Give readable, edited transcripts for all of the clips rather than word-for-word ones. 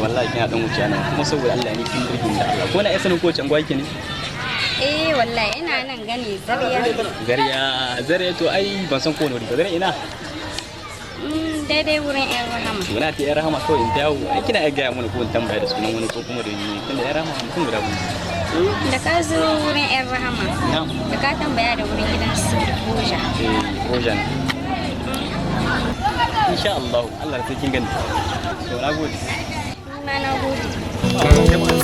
wallahi kina dan wuce nan kuma saboda Allah ne kin birgin da Allah ko na sanin ko can gwaki ne wallahi ina nan gani zariya to ai ban san ko ne ba zariya ina daidai wurin yan rahama muna ta yan rahama kawai in dawo ai kina ga mun ko in tambaya da sunan wani ko kuma da ni tunda yan rahama mutum guda mun da ka zo wurin yan rahama da ka tambaya da wurin gidan su Roja Roja ne insha Allah Allah sai kin gani to na gode na gode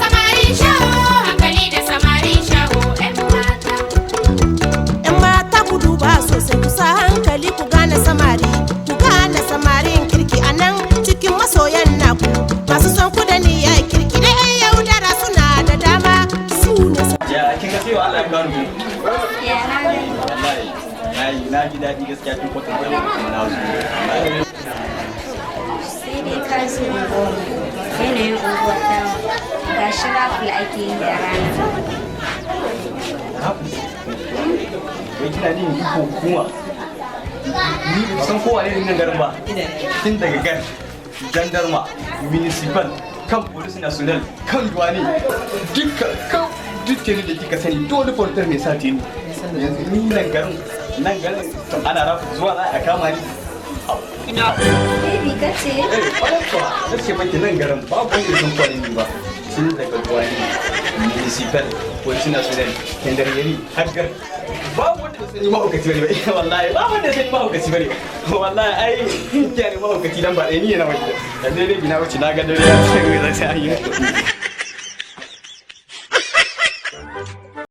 samarin shaho hankali da samarin shaho yan mata ku duba sosai ku sa hankali ku gane samarin kirki a nan cikin masoyan naku masu son ku da niyya kirki da yan yaudara suna da dama su ne ya kin ga sai Allah ya gano ya na gani wallahi na ji daɗi gaskiya tun kwatan da kuma na wasu sai dai ka zo yanayin unguwar ta ga shi raful ake yi da rana wai kina jin ko kuma ni ba san kowa ne nan garin ba tun daga gar gendarma municipal kan police national kan duwani dukkan da kika sani dole portar mai sati ne yanzu ni nan garin ana rafu zuwa za a kama ni baby ka ce na ce maki nan garin babu wanda sun kwani ni ba tun daga duwani municipal police national kendariyari har gar babu wanda da sani mahaukaci bane ba wallahi babu wanda da sani mahaukaci bane wallahi ai kiyaye mahaukaci dan ba ɗaya ni yana wajen da dai na wuce na ga dare ya sai zai yi